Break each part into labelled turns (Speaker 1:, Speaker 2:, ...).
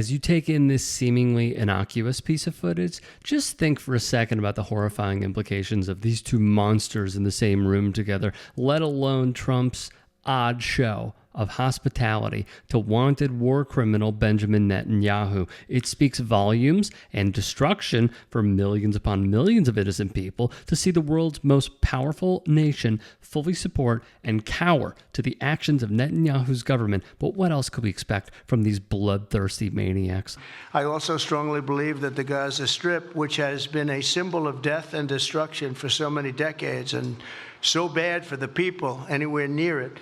Speaker 1: As you take in this seemingly innocuous piece of footage, just think for a second about the horrifying implications of these two monsters in the same room together, let alone Trump's odd show of hospitality to wanted war criminal Benjamin Netanyahu. It speaks volumes and destruction for millions upon millions of innocent people to see the world's most powerful nation fully support and cower to the actions of Netanyahu's government. But what else could we expect from these bloodthirsty maniacs?
Speaker 2: I also strongly believe that the Gaza Strip, which has been a symbol of death and destruction for so many decades and so bad for the people anywhere near it,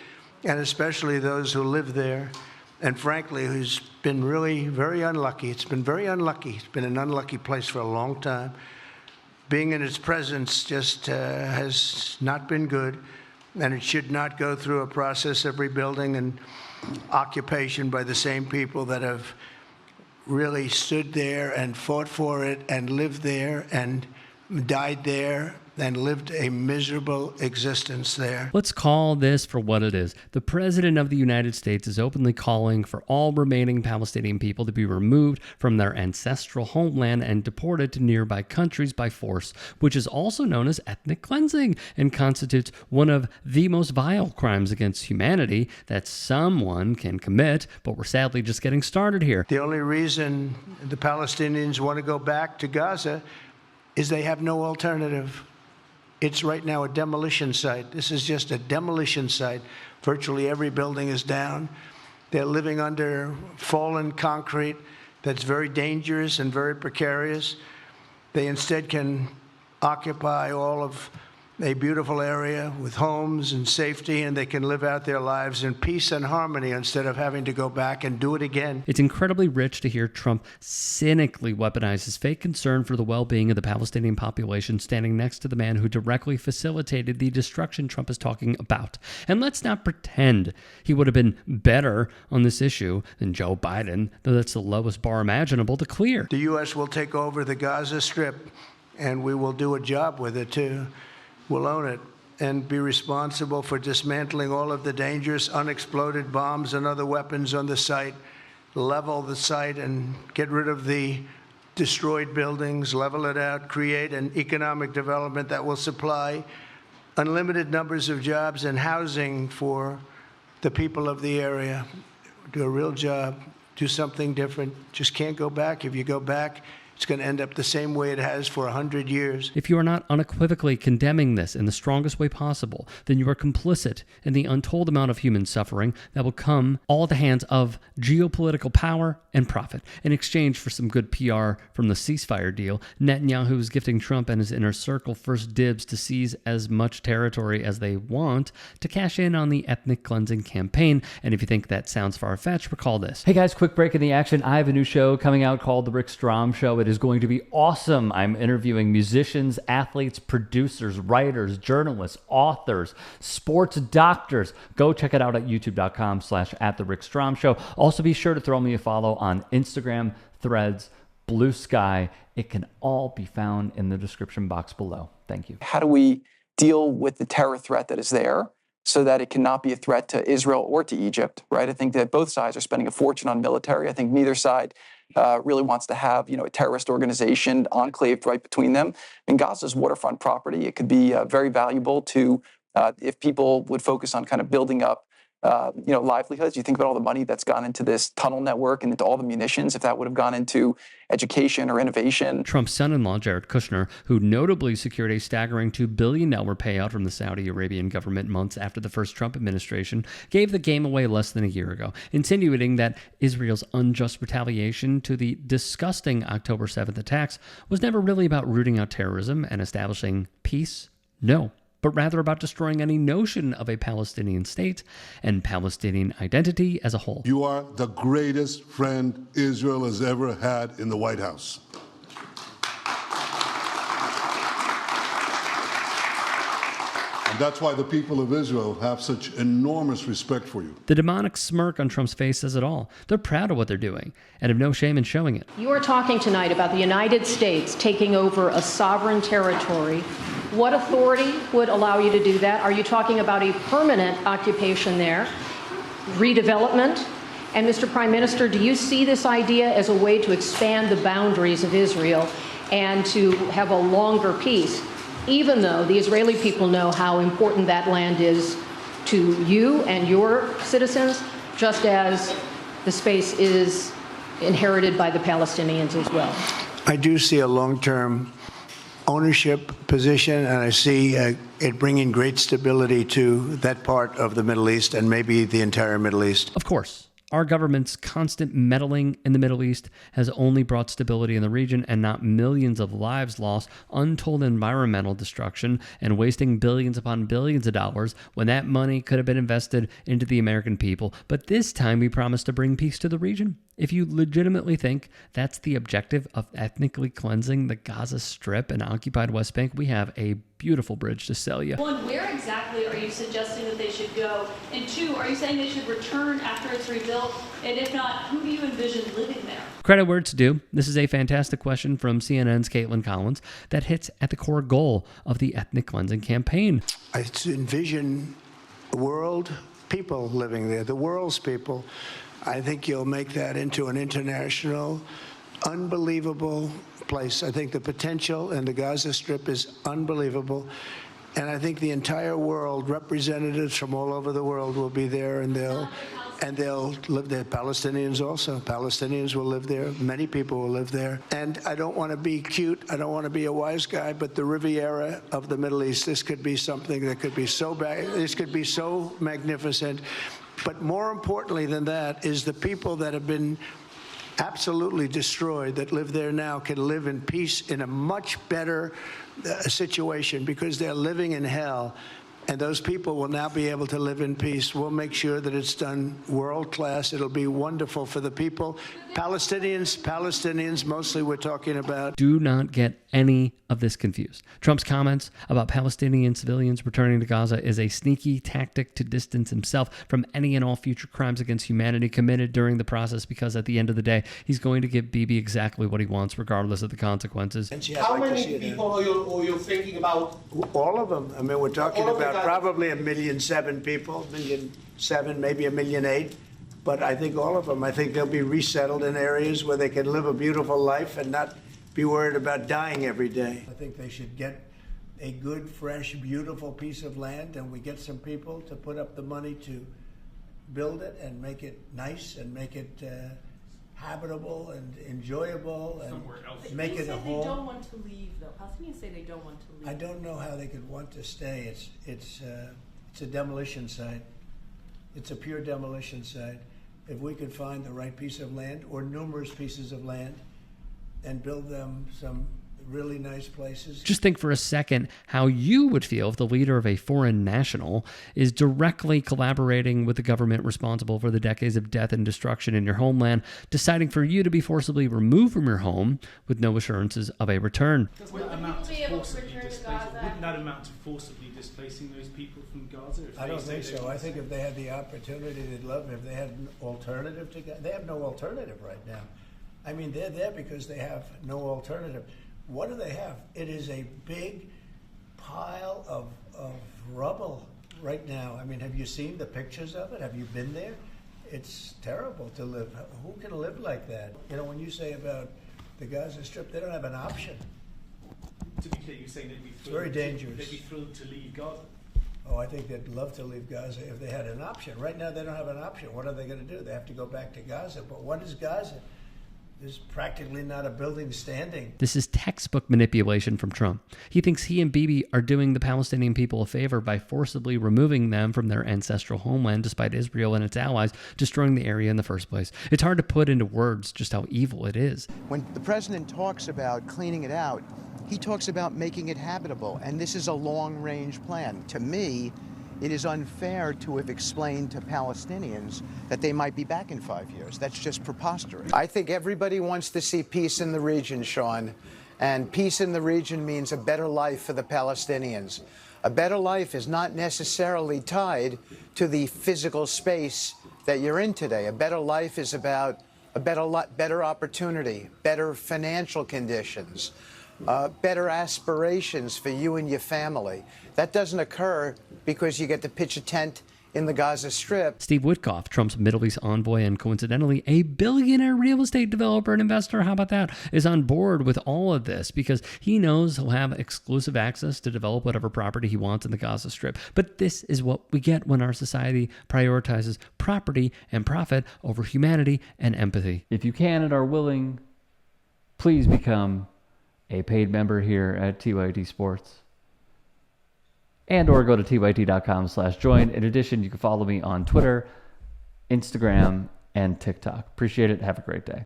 Speaker 2: and especially those who live there, and frankly, who's been really very unlucky. It's been very unlucky. It's been an unlucky place for a long time. Being in its presence just has not been good, and it should not go through a process of rebuilding and occupation by the same people that have really stood there and fought for it and lived there and died there and lived a miserable existence there.
Speaker 1: Let's call this for what it is. The President of the United States is openly calling for all remaining Palestinian people to be removed from their ancestral homeland and deported to nearby countries by force, which is also known as ethnic cleansing and constitutes one of the most vile crimes against humanity that someone can commit, but we're sadly just getting started here.
Speaker 2: The only reason the Palestinians want to go back to Gaza is they have no alternative. It's right now a demolition site. This is just a demolition site. Virtually every building is down. They're living under fallen concrete that's very dangerous and very precarious. They instead can occupy all of a beautiful area with homes and safety, and they can live out their lives in peace and harmony instead of having to go back and do it again.
Speaker 1: It's incredibly rich to hear Trump cynically weaponize his fake concern for the well-being of the Palestinian population standing next to the man who directly facilitated the destruction Trump is talking about. And let's not pretend he would have been better on this issue than Joe Biden, though that's the lowest bar imaginable to clear.
Speaker 2: The U.S. will take over the Gaza Strip, and we will do a job with it, too. We'll own it and be responsible for dismantling all of the dangerous unexploded bombs and other weapons on the site, level the site and get rid of the destroyed buildings, level it out, create an economic development that will supply unlimited numbers of jobs and housing for the people of the area. Do a real job, do something different. Just can't go back. If you go back, it's going to end up the same way it has for 100 years.
Speaker 1: If you are not unequivocally condemning this in the strongest way possible, then you are complicit in the untold amount of human suffering that will come all at the hands of geopolitical power and profit. In exchange for some good PR from the ceasefire deal, Netanyahu is gifting Trump and his inner circle first dibs to seize as much territory as they want to cash in on the ethnic cleansing campaign. And if you think that sounds far-fetched, recall this.
Speaker 3: Hey guys, quick break in the action. I have a new show coming out called The Rick Strom Show. It is going to be awesome. I'm interviewing musicians, athletes, producers, writers, journalists, authors, sports doctors. Go check it out at youtube.com/@TheRickStromShow. Also be sure to throw me a follow on Instagram, Threads, Blue Sky. It can all be found in the description box below. Thank you.
Speaker 4: How do we deal with the terror threat that is there so that it cannot be a threat to Israel or to Egypt, right? I think that both sides are spending a fortune on military. I think neither side really wants to have, a terrorist organization enclaved right between them. And Gaza's waterfront property, it could be very valuable to, if people would focus on kind of building up, livelihoods. You think about all the money that's gone into this tunnel network and into all the munitions, if that would have gone into education or innovation.
Speaker 1: Trump's son-in-law, Jared Kushner, who notably secured a staggering $2 billion payout from the Saudi Arabian government months after the first Trump administration, gave the game away less than a year ago, insinuating that Israel's unjust retaliation to the disgusting October 7th attacks was never really about rooting out terrorism and establishing peace. No, but rather about destroying any notion of a Palestinian state and Palestinian identity as a whole.
Speaker 5: You are the greatest friend Israel has ever had in the White House. And that's why the people of Israel have such enormous respect for you.
Speaker 1: The demonic smirk on Trump's face says it all. They're proud of what they're doing and have no shame in showing it.
Speaker 6: You are talking tonight about the United States taking over a sovereign territory. What authority would allow you to do that? Are you talking about a permanent occupation there, redevelopment? And Mr. Prime Minister, do you see this idea as a way to expand the boundaries of Israel and to have a longer peace, even though the Israeli people know how important that land is to you and your citizens, just as the space is inherited by the Palestinians as well?
Speaker 2: I do see a long-term ownership position, and I see it bringing great stability to that part of the Middle East and maybe the entire Middle East.
Speaker 1: Of course, our government's constant meddling in the Middle East has only brought stability in the region and not millions of lives lost, untold environmental destruction, and wasting billions upon billions of dollars when that money could have been invested into the American people. But this time we promise to bring peace to the region. If you legitimately think that's the objective of ethnically cleansing the Gaza Strip and occupied West Bank, we have a beautiful bridge to sell you.
Speaker 7: One, where exactly are you suggesting that they should go? And two, are you saying they should return after it's rebuilt? And if not, who do you envision living there?
Speaker 1: Credit where it's due. This is a fantastic question from CNN's Caitlin Collins that hits at the core goal of the ethnic cleansing campaign.
Speaker 2: I envision world people living there, the world's people. I think you'll make that into an international, unbelievable place. I think the potential in the Gaza Strip is unbelievable. And I think the entire world, representatives from all over the world will be there, and they'll live there. Palestinians also. Palestinians will live there. Many people will live there. And I don't want to be cute. I don't want to be a wise guy, but the Riviera of the Middle East, this could be something that could be so bad. This could be so magnificent. But more importantly than that is the people that have been absolutely destroyed that live there now can live in peace in a much better situation, because they're living in hell. And those people will now be able to live in peace. We'll make sure that it's done world class. It'll be wonderful for the people. Palestinians mostly we're talking about.
Speaker 1: Do not get any of this confused. Trump's comments about Palestinian civilians returning to Gaza is a sneaky tactic to distance himself from any and all future crimes against humanity committed during the process, because at the end of the day, he's going to give Bibi exactly what he wants, regardless of the consequences.
Speaker 8: How many people are you thinking about?
Speaker 2: All of them. I mean, we're talking about probably 1.7 million people, 1.7 million, maybe 1.8 million. But I think all of them, I think they'll be resettled in areas where they can live a beautiful life and not be worried about dying every day. I think they should get a good, fresh, beautiful piece of land, and we get some people to put up the money to build it and make it nice and make it habitable and enjoyable and make it a home.
Speaker 7: They don't want to leave, though. Palestinians say they don't want to leave.
Speaker 2: I don't know how they could want to stay. It's a demolition site. It's a pure demolition site. If we could find the right piece of land or numerous pieces of land and build them some really nice places.
Speaker 1: Just think for a second how you would feel if the leader of a foreign national is directly collaborating with the government responsible for the decades of death and destruction in your homeland, deciding for you to be forcibly removed from your home with no assurances of a return.
Speaker 9: Wouldn't that amount to forcibly displacing those people from Gaza?
Speaker 2: I don't think so. I think if they had the opportunity, they'd love it. If they had an alternative to Gaza, they have no alternative right now. I mean, they're there because they have no alternative. What do they have? It is a big pile of rubble right now. I mean, have you seen the pictures of it? Have you been there? It's terrible to live. Who can live like that? You know, when you say about the Gaza Strip, they don't have an option.
Speaker 9: To be clear, you're saying they'd be thrilled,
Speaker 2: very dangerous.
Speaker 9: They'd be thrilled to leave Gaza.
Speaker 2: Oh, I think they'd love to leave Gaza if they had an option. Right now, they don't have an option. What are they going to do? They have to go back to Gaza. But what is Gaza? There's practically not a building standing.
Speaker 1: This is textbook manipulation from Trump. He thinks he and Bibi are doing the Palestinian people a favor by forcibly removing them from their ancestral homeland, despite Israel and its allies destroying the area in the first place. It's hard to put into words just how evil it is.
Speaker 10: When the president talks about cleaning it out, he talks about making it habitable, and this is a long-range plan. To me, it is unfair to have explained to Palestinians that they might be back in 5 years. That's just preposterous. I think everybody wants to see peace in the region, Sean, and peace in the region means a better life for the Palestinians. A better life is not necessarily tied to the physical space that you're in today. A better life is about a better opportunity, better financial conditions, better aspirations for you and your family. That doesn't occur because you get to pitch a tent in the Gaza Strip.
Speaker 1: Steve Witkoff, Trump's Middle East envoy and coincidentally a billionaire real estate developer and investor, how about that, is on board with all of this because he knows he'll have exclusive access to develop whatever property he wants in the Gaza Strip. But this is what we get when our society prioritizes property and profit over humanity and empathy.
Speaker 3: If you can and are willing, please become a paid member here at TYT Sports. And or go to tyt.com/join. In addition, you can follow me on Twitter, Instagram, and TikTok. Appreciate it. Have a great day.